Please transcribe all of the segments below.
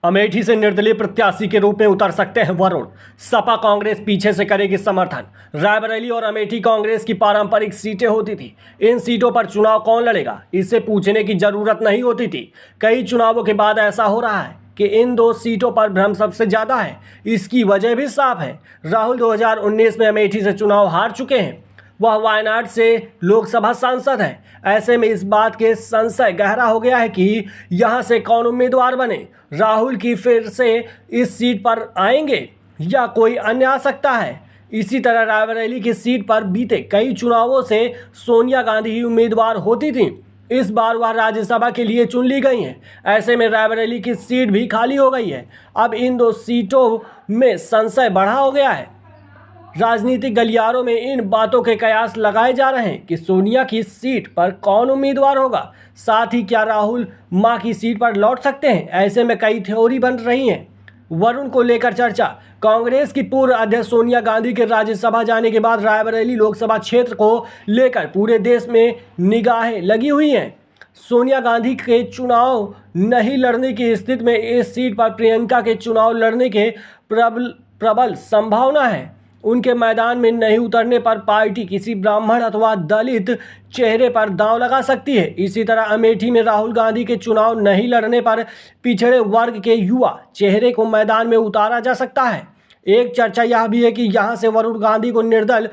अमेठी से निर्दलीय प्रत्याशी के रूप में उतर सकते हैं वरुण। सपा कांग्रेस पीछे से करेगी समर्थन। रायबरेली और अमेठी कांग्रेस की पारंपरिक सीटें होती थी। इन सीटों पर चुनाव कौन लड़ेगा, इससे पूछने की जरूरत नहीं होती थी। कई चुनावों के बाद ऐसा हो रहा है कि इन दो सीटों पर भ्रम सबसे ज्यादा है। इसकी वजह भी साफ है। राहुल 2019 में अमेठी से चुनाव हार चुके हैं। वह वायनाड से लोकसभा सांसद हैं। ऐसे में इस बात के संशय गहरा हो गया है कि यहां से कौन उम्मीदवार बने। राहुल की फिर से इस सीट पर आएंगे या कोई अन्य आ सकता है। इसी तरह रायबरेली की सीट पर बीते कई चुनावों से सोनिया गांधी ही उम्मीदवार होती थी। इस बार वह राज्यसभा के लिए चुन ली गई हैं। ऐसे में रायबरेली की सीट भी खाली हो गई है। अब इन दो सीटों में संशय बढ़ा हो गया है। राजनीतिक गलियारों में इन बातों के कयास लगाए जा रहे हैं कि सोनिया की सीट पर कौन उम्मीदवार होगा, साथ ही क्या राहुल मां की सीट पर लौट सकते हैं। ऐसे में कई थ्योरी बन रही हैं। वरुण को लेकर चर्चा। कांग्रेस की पूर्व अध्यक्ष सोनिया गांधी के राज्यसभा जाने के बाद रायबरेली लोकसभा क्षेत्र को लेकर पूरे देश में निगाहें लगी हुई हैं। सोनिया गांधी के चुनाव नहीं लड़ने की स्थिति में इस सीट पर प्रियंका के चुनाव लड़ने के प्रबल संभावना है। उनके मैदान में नहीं उतरने पर पार्टी किसी ब्राह्मण अथवा दलित चेहरे पर दांव लगा सकती है। इसी तरह अमेठी में राहुल गांधी के चुनाव नहीं लड़ने पर पिछड़े वर्ग के युवा चेहरे को मैदान में उतारा जा सकता है। एक चर्चा यह भी है कि यहां से वरुण गांधी को निर्दल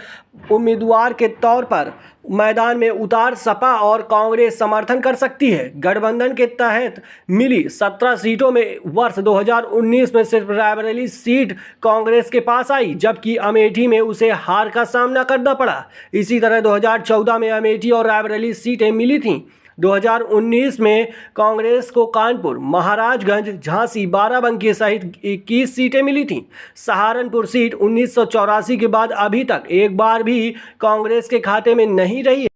उम्मीदवार के तौर पर मैदान में उतार सपा और कांग्रेस समर्थन कर सकती है। गठबंधन के तहत मिली 17 सीटों में वर्ष 2019 में सिर्फ रायबरेली सीट कांग्रेस के पास आई, जबकि अमेठी में उसे हार का सामना करना पड़ा। इसी तरह 2014 में अमेठी और रायबरेली सीटें मिली थीं। 2019 में कांग्रेस को कानपुर, महाराजगंज, झांसी, बाराबंकी सहित 21 सीटें मिली थीं। सहारनपुर सीट 1984 के बाद अभी तक एक बार भी कांग्रेस के खाते में नहीं रही है।